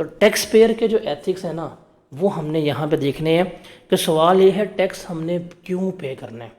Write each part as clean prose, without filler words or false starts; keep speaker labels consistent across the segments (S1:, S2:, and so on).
S1: तो tax payer के जो एथिक्स है ना वो हमने यहाँ पे देखने हैं कि सवाल ये है टैक्स हमने क्यों पे करना है।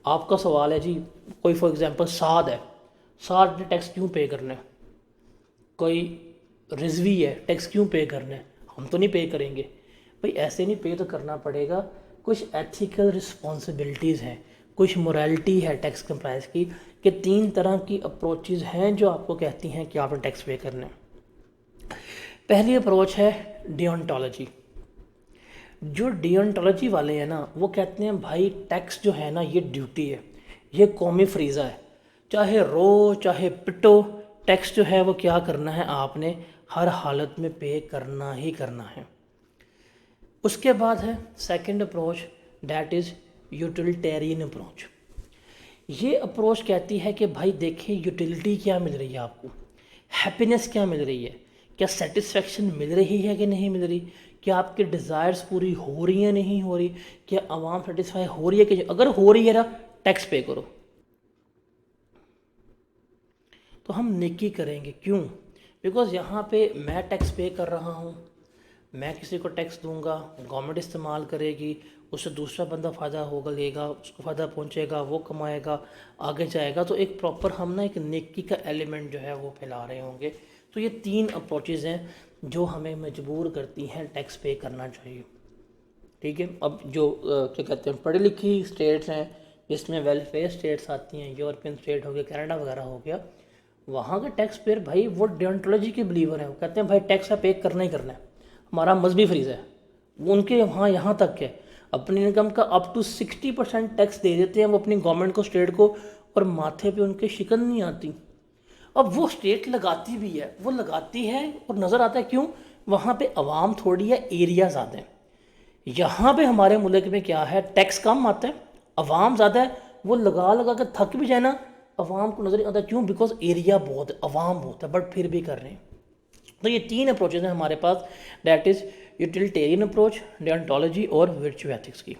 S1: आपका सवाल है जी, कोई फॉर एग्जांपल साद है, साद ने टैक्स क्यों पे करना है। कोई रिजवी है, टैक्स क्यों पे करना है, हम तो नहीं पे करेंगे। भाई ऐसे नहीं, पे तो करना पड़ेगा। कुछ एथिकल रिस्पॉन्सिबिलिटीज़ हैं, कुछ मोरालिटी है टैक्स कंप्लायंस की, कि 3 तरह की अप्रोचेज़ हैं जो आपको कहती हैं कि आपने टैक्स पे करना है। पहली अप्रोच है डिओंटोलॉजी। जो डिओंटोलॉजी वाले हैं ना वो कहते हैं भाई टैक्स जो है ना ये ड्यूटी है, ये कौमी फरीज़ा है, चाहे रो चाहे पिटो, टैक्स जो है वो क्या करना है, आपने हर हालत में पे करना ही करना है। उसके बाद है second approach, that is utilitarian approach. ये अप्रोच कहती है कि भाई देखिए यूटिलिटी क्या मिल रही है आपको, हैप्पीनेस क्या मिल रही है, क्या सेटिस्फेक्शन मिल रही है कि नहीं मिल रही, क्या आपके डिज़ायर्स पूरी हो रही है नहीं हो रही, क्या आवाम सेटिस्फाई हो रही है कि अगर हो रही है ना टैक्स पे करो। तो हम नेकी करेंगे क्यों, बिकॉज़ यहाँ पे मैं टैक्स पे कर रहा हूँ, मैं किसी को टैक्स दूंगा, गवर्नमेंट इस्तेमाल करेगी, उससे दूसरा बंदा फ़ायदा होगा लेगा, उसको फ़ायदा पहुँचेगा, वो कमाएगा, आगे जाएगा। तो एक प्रॉपर हम ना एक नेकी का एलिमेंट जो है वो फैला रहे होंगे। तो ये 3 अप्रोचेज़ हैं जो हमें मजबूर करती हैं टैक्स पे करना चाहिए। ठीक है। अब जो क्या कहते हैं पढ़ी लिखी स्टेट्स हैं जिसमें वेलफेयर स्टेट्स आती हैं, यूरोपियन स्टेट हो गया, कनाडा वगैरह हो गया, वहाँ के टैक्स पेयर भाई वो डिओंटोलॉजी के बिलीवर हैं। वो कहते हैं भाई टैक्स पे करना ही करना है, हमारा मजहबी फ्रीज है। वो उनके वहाँ यहाँ तक है अपनी इनकम का अप टू 60% टैक्स दे देते हैं वो अपनी गवर्नमेंट को, स्टेट को, और माथे पे उनके शिकन नहीं आती। अब वो स्टेट लगाती भी है, वो लगाती है और नज़र आता है क्यों, वहाँ पे अवाम थोड़ी है, एरिया ज़्यादा है। यहाँ पे हमारे मुल्क में क्या है, टैक्स कम आता है, अवाम ज़्यादा है, वो लगा लगा कर थक भी जाए ना, अवाम को नज़र नहीं आता क्यों, बिकॉज एरिया बहुत है, अवाम बहुत है, बट फिर भी कर रहे हैं। तो ये 3 अप्रोचेज हैं हमारे पास, दैट इज़ यूटिलिटेरियन अप्रोच, डिओंटोलॉजी और वर्चुअल एथिक्स की।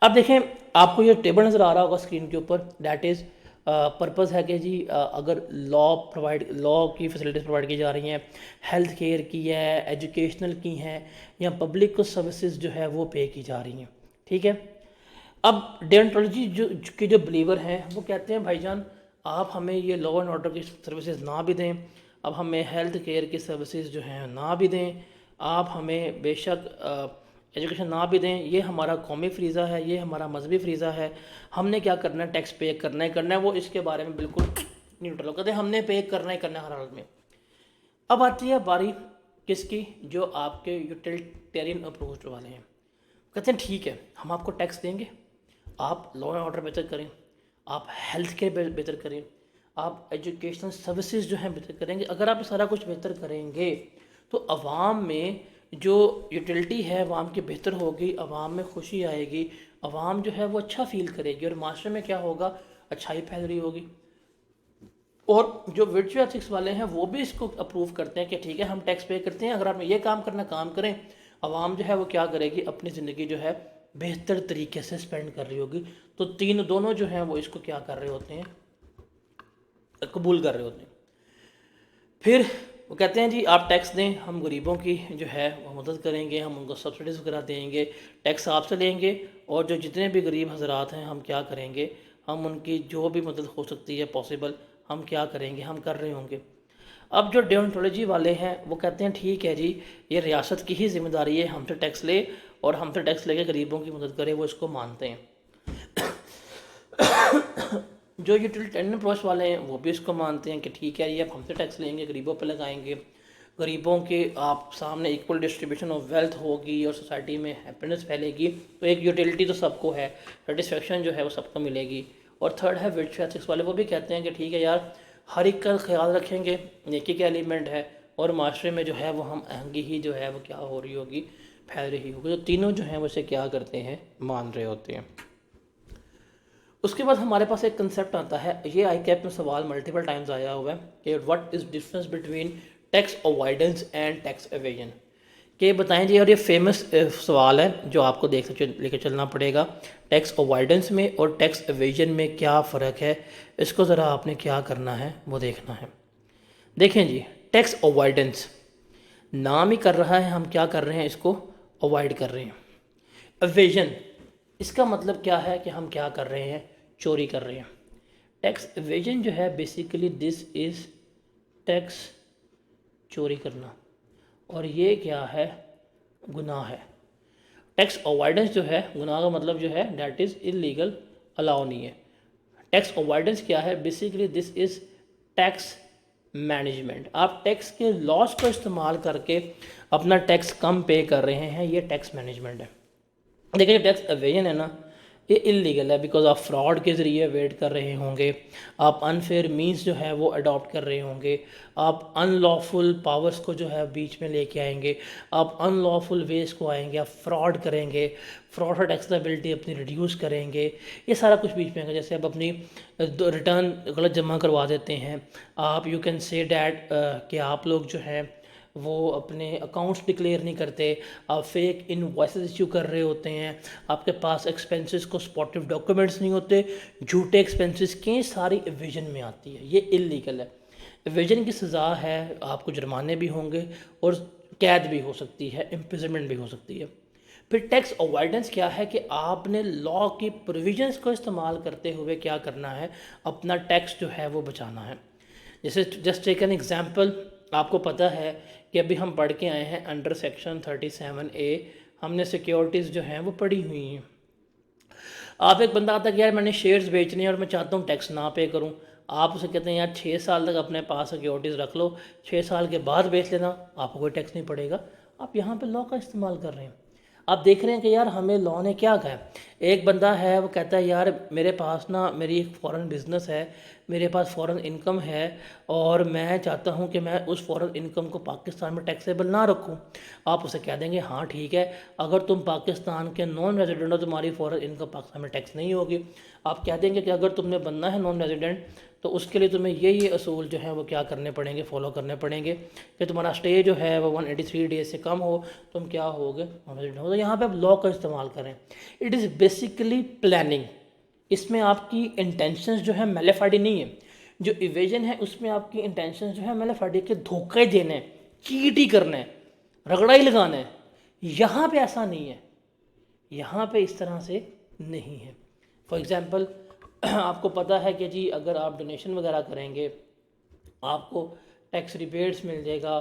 S1: अब देखें, आपको ये टेबल नज़र आ रहा होगा स्क्रीन के ऊपर, दैट इज़ पर्पज़ है कि जी अगर लॉ की फैसिलिटीज़ प्रोवाइड की जा रही हैं, हेल्थ केयर की है, एजुकेशनल की हैं, या पब्लिक को सर्विसेज जो है वो पे की जा रही हैं। ठीक है। अब डिओंटोलॉजी के जो बिलीवर हैं वो कहते हैं भाईजान आप हमें ये लॉ एंड ऑर्डर की सर्विसेज ना भी दें, अब हमें हेल्थ केयर की सर्विसेज जो हैं ना भी दें, आप हमें बेशक एजुकेशन ना भी दें, ये हमारा कौमी फ्रीज़ा है, ये हमारा मजहबी फ्रीज़ा है, हमने क्या करना है, टैक्स पे करना है, वो इसके बारे में बिल्कुल न्यूट्रल कहते हैं, हमने पे करना है हर हाल में। अब आती है बारी किसकी, जो आपके यूटिलिटेरियन अप्रोच वाले हैं। कहते हैं ठीक है हम आपको टैक्स देंगे, आप लॉ एंड ऑर्डर बेहतर करें, आप हेल्थ केयर बेहतर करें, आप एजुकेशनल सर्विसेज जो हैं बेहतर करेंगे। अगर आप सारा कुछ बेहतर करेंगे तो अवाम में जो यूटिलिटी है अवाम की बेहतर होगी, अवाम में खुशी आएगी, अवाम जो है वो अच्छा फील करेगी, और माशरे में क्या होगा, अच्छाई फैल रही होगी। और जो वर्चुअल एथिक्स वाले हैं वो भी इसको अप्रूव करते हैं कि ठीक है हम टैक्स पे करते हैं, अगर आपने ये काम करना काम करें, अवाम जो है वो क्या करेगी, अपनी ज़िंदगी जो है बेहतर तरीके से स्पेंड कर रही होगी। तो दोनों जो हैं वो इसको क्या कर रहे होते हैं, कबूल कर रहे होते हैं। फिर वो कहते हैं जी आप टैक्स दें, हम गरीबों की जो है वो मदद करेंगे, हम उनको सब्सिडीज़ वगैरह देंगे, टैक्स आपसे लेंगे, और जो जितने भी गरीब हजरात हैं हम क्या करेंगे, हम उनकी जो भी मदद हो सकती है पॉसिबल, हम क्या करेंगे, हम कर रहे होंगे। अब जो डिओंटोलॉजी वाले हैं वो कहते हैं ठीक है जी ये रियासत की ही जिम्मेदारी है, हमसे टैक्स ले और हमसे टैक्स लेके गरीबों की मदद करे, वो इसको मानते हैं। जो यूटिलिटेरियन अप्रोच वाले हैं वो भी इसको मानते हैं कि ठीक है ये अब हमसे टैक्स लेंगे, गरीबों पर लगाएंगे, गरीबों के आप सामने इक्वल डिस्ट्रीब्यूशन ऑफ वेल्थ होगी और सोसाइटी में हैप्पीनेस फैलेगी, तो एक यूटिलिटी तो सबको है, सेटिस्फेक्शन जो है वो सबको मिलेगी। और थर्ड है वर्चुअल एथिक्स वाले, वो भी कहते हैं कि ठीक है यार हर एक का ख्याल रखेंगे, नेकी का एलिमेंट है, और माशरे में जो है वो हम आहंगी ही जो है वो क्या हो रही होगी, फैल रही होगी। तो तीनों जो हैं वैसे क्या करते हैं, मान रहे होते हैं। उसके बाद हमारे पास एक कंसेप्ट आता है, ये आई कैप में सवाल मल्टीपल टाइम्स आया हुआ है कि what is difference between tax avoidance and tax evasion, कि बताएं जी। और ये फेमस सवाल है जो आपको लेकर चलना पड़ेगा, टैक्स अवॉइडेंस में और टैक्स एवेजन में क्या फ़र्क है, इसको ज़रा आपने क्या करना है वो देखना है। देखें जी, टैक्स अवॉइडेंस, नाम ही कर रहा है, हम क्या कर रहे हैं, इसको अवॉइड कर रहे हैं। एवेजन, इसका मतलब क्या है कि हम क्या कर रहे हैं, चोरी कर रहे हैं। टैक्स एवेजन जो है बेसिकली दिस इज़ टैक्स चोरी करना, और ये क्या है, गुनाह है। टैक्स अवॉइडेंस जो है, गुनाह का मतलब जो है डैट इज़ इलीगल, अलाउ नहीं है। टैक्स अवॉइडेंस क्या है, basically this is tax management. आप टैक्स के लॉस को इस्तेमाल करके अपना टैक्स कम पे कर रहे हैं, ये टैक्स मैनेजमेंट है। देखिए टैक्स एवेजन है ना, ये इलीगल है, बिकॉज आप फ्रॉड के ज़रिए वेट कर रहे होंगे, आप अनफेयर मीन्स जो है वो अडॉप्ट कर रहे होंगे, आप अनलॉफुल पावर्स को जो है बीच में लेके आएंगे, आप अनलॉफुल वेज को आएंगे, आप फ्रॉड करेंगे, फ्रॉड और टैक्सेबिलिटी अपनी रिड्यूस करेंगे, ये सारा कुछ बीच में आएगा। जैसे आप अपनी रिटर्न गलत जमा करवा देते हैं, आप यू कैन से डैट कि आप लोग जो है वो अपने अकाउंट्स डिक्लेयर नहीं करते, आप फेक इनवॉइसेस इश्यू कर रहे होते हैं, आपके पास एक्सपेंसेस को सपोर्टिव डॉक्यूमेंट्स नहीं होते, झूठे एक्सपेंसेस की सारी एविजन में आती है, ये इलीगल है। एविजन की सज़ा है, आपको जुर्माने भी होंगे और कैद भी हो सकती है, इम्प्रिजनमेंट भी हो सकती है। फिर टैक्स अवॉइडेंस क्या है कि आपने लॉ की प्रोविजंस को इस्तेमाल करते हुए क्या करना है, अपना टैक्स जो है वो बचाना है। जैसे जस्ट टेक एन एग्जांपल, आपको पता है कि अभी हम पढ़ के आए हैं अंडर सेक्शन 37A, हमने सिक्योरिटीज़ जो हैं वो पढ़ी हुई हैं। आप एक बंदा आता है कि यार मैंने शेयर्स बेचने हैं और मैं चाहता हूँ टैक्स ना पे करूँ, आप उसे कहते हैं यार 6 साल तक अपने पास सिक्योरिटीज़ रख लो, 6 साल के बाद बेच लेना, आपको कोई टैक्स नहीं पड़ेगा। आप यहाँ पे लॉ का इस्तेमाल कर रहे हैं। आप देख रहे हैं कि यार हमें लॉ ने क्या कहा है। एक बंदा है वो कहता है यार मेरे पास ना मेरी एक फ़ॉरेन बिजनेस है, मेरे पास फ़ॉरेन इनकम है और मैं चाहता हूँ कि मैं उस फ़ॉरेन इनकम को पाकिस्तान में टैक्सेबल ना रखूँ। आप उसे कह देंगे हाँ ठीक है, अगर तुम पाकिस्तान के नॉन रेजिडेंट हो, तुम्हारी फ़ॉरेन इनकम पाकिस्तान में टैक्स नहीं होगी। आप कह देंगे कि अगर तुमने बनना है नॉन रेजिडेंट तो उसके लिए तुम्हें ये असूल जो है वो क्या करने पड़ेंगे, फॉलो करने पड़ेंगे कि तुम्हारा स्टे जो है वो 183 डेज से कम हो, तुम क्या होगे, नॉन रेजिडेंट हो। तो यहाँ पे आप लॉ का इस्तेमाल करें। इट इज़ बेसिकली प्लानिंग, इसमें आपकी इंटेंशंस जो है मैलेफाइडी नहीं है। जो इवेजन है उसमें आपकी इंटेंशंस जो है मैलेफाइडी के, धोखे देना है, चीट ही करना है, रगड़ा ही लगाना है। यहाँ पे ऐसा नहीं है, यहाँ पे इस तरह से नहीं है। फॉर एग्ज़ाम्पल आपको पता है कि जी अगर आप डोनेशन वगैरह करेंगे आपको टैक्स रिबेट्स मिल जाएगा,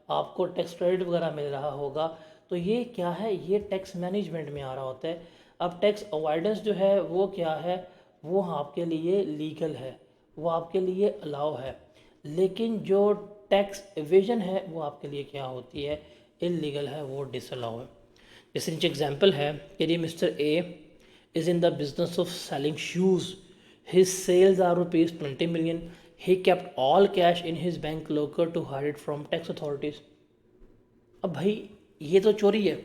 S1: आपको टैक्स क्रेडिट वगैरह मिल रहा होगा, तो ये क्या है, ये टैक्स मैनेजमेंट में आ रहा होता है। अब टैक्स अवॉइडेंस जो है वो क्या है, वो आपके लिए लीगल है, वो आपके लिए अलाउ है, लेकिन जो टैक्स एवेजन है वो आपके लिए क्या होती है, इलीगल है, वो डिसअलाउ है। जैसे नीचे एग्जांपल है कि ये mister A is in the business of selling shoes, his sales are ₹20 million, he kept all cash in his bank locker to hide it from tax authorities। अब भाई ये तो चोरी है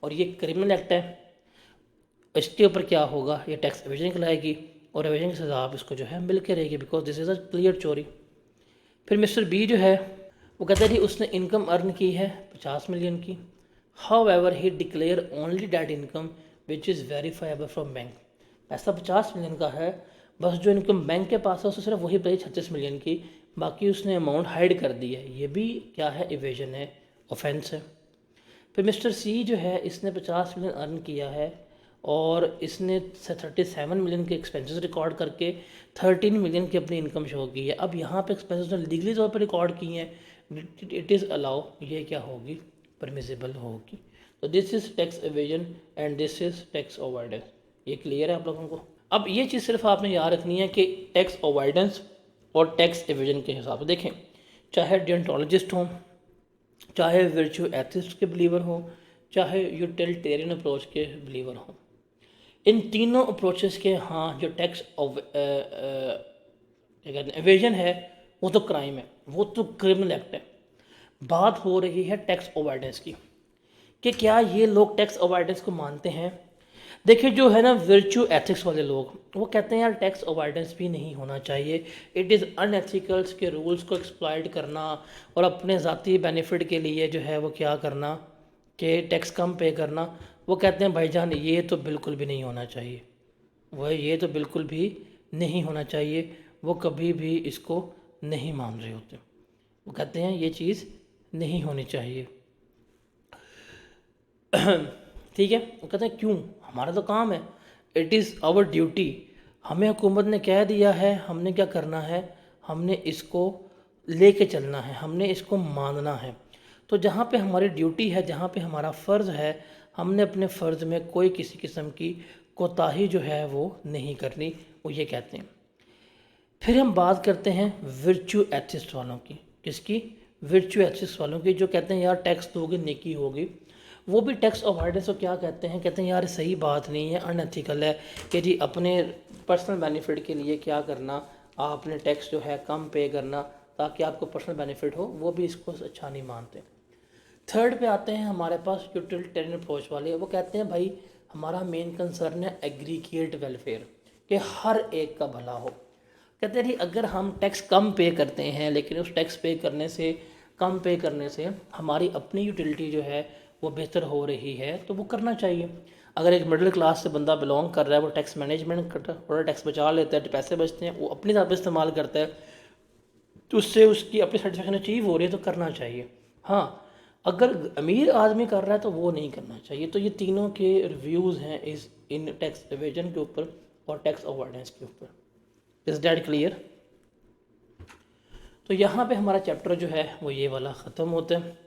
S1: और ये क्रिमिनल एक्ट है, इसके ऊपर क्या होगा, ये टैक्स एवेजन कहलाएगी और एवेजन की सज़ा आप इसको जो है मिल के रहेगी, because this is a clear चोरी। फिर मिस्टर बी जो है वो कहता है कि उसने इनकम अर्न की है 50 मिलियन की, how ever he declare only that income which is verifiable from bank. पैसा 50 मिलियन का है, बस जो इनकम बैंक के पास है उससे सिर्फ वही बताई 36 मिलियन की, बाकी उसने अमाउंट हाइड कर दी है, ये भी क्या है, इवेजन है, ऑफेंस है। फिर मिस्टर सी जो है इसने 50 मिलियन अर्न किया है और इसने 37 मिलियन के एक्सपेंसेस रिकॉर्ड करके 13 मिलियन की अपनी इनकम शो की है। अब यहाँ पे एक्सपेंसेस ने लीगली तौर पर रिकॉर्ड किए हैं, इट इज़ अलाउ, ये क्या होगी, परमिसिबल होगी। तो this is tax evasion and this is tax avoidance. ये क्लियर है आप लोगों को। अब ये चीज़ सिर्फ आपने याद रखनी है कि टैक्स अवॉइडेंस और टैक्स एवेजन के हिसाब से देखें, चाहे डियंटोलॉजिस्ट हों, चाहे वर्चू एथिस्ट के बिलीवर हों, चाहे यूटिलिटेरियन अप्रोच के बिलीवर हों, इन तीनों अप्रोचेस के हाँ जो टैक्स एवेजन है वो तो क्राइम है, वो तो क्रिमिनल एक्ट है। बात हो रही है टैक्स अवॉइडेंस की कि क्या ये लोग टैक्स अवॉइडेंस को मानते हैं। देखिए जो है ना वर्चू एथिक्स वाले लोग वो कहते हैं यार टैक्स अवॉइडेंस भी नहीं होना चाहिए, इट इज़ अनएथिकल्स के रूल्स को एक्सप्लॉइट करना और अपने ज़ाती बेनिफिट के लिए जो है वो क्या करना कि टैक्स कम पे करना। वो कहते हैं भाईजान ये तो बिल्कुल भी नहीं होना चाहिए, वह ये तो बिल्कुल भी नहीं होना चाहिए, वो कभी भी इसको नहीं मान रहे होते। वो कहते हैं ये चीज़ नहीं होनी चाहिए। ठीक है, वो कहते हैं क्यों, हमारा तो काम है, इट इज़ आवर ड्यूटी, हमें हुकूमत ने कह दिया है, हमने क्या करना है, हमने इसको लेके चलना है, हमने इसको मानना है। तो जहाँ पे हमारी ड्यूटी है, जहाँ पे हमारा फ़र्ज़ है, हमने अपने फ़र्ज़ में कोई किसी किस्म की कोताही जो है वो नहीं करनी, वो ये कहते हैं। फिर हम बात करते हैं वर्चू एथिस्ट वालों की। किसकी? वर्चू एथिस्ट वालों की, जो कहते हैं यार टैक्स दोगे नेकी होगी। वो भी टैक्स अवॉइडेंस को क्या कहते हैं, कहते हैं यार सही बात नहीं है, अनएथिकल है कि जी अपने पर्सनल बेनिफिट के लिए क्या करना, आपने टैक्स जो है कम पे करना ताकि आपको पर्सनल बेनिफिट हो, वो भी इसको अच्छा नहीं मानते। थर्ड पे आते हैं हमारे पास यूटिलिटेरियन अप्रोच वाले, वो कहते हैं भाई हमारा मेन कंसर्न है एग्रीगेट वेलफेयर, कि हर एक का भला हो। कहते हैं अगर हम टैक्स कम पे करते हैं, लेकिन उस टैक्स पे करने से, कम पे करने से हमारी अपनी यूटिलिटी जो है वो बेहतर हो रही है, तो वो करना चाहिए। अगर एक मिडिल क्लास से बंदा बिलोंग कर रहा है, वो टैक्स मैनेजमेंट करता है, थोड़ा टैक्स बचा लेता है, पैसे बचते हैं, वो अपनी तरफ इस्तेमाल करता है, तो उससे उसकी अपनी सेटिस्फेक्शन अचीव हो रही है, तो करना चाहिए। हाँ, अगर अमीर आदमी कर रहा है तो वो नहीं करना चाहिए। तो ये तीनों के रिव्यूज़ हैं इस इन टैक्स एवेजन के ऊपर और टैक्स अवॉइडेंस के ऊपर। Is that clear? तो यहाँ पे हमारा चैप्टर जो है वो ये वाला ख़त्म होता है।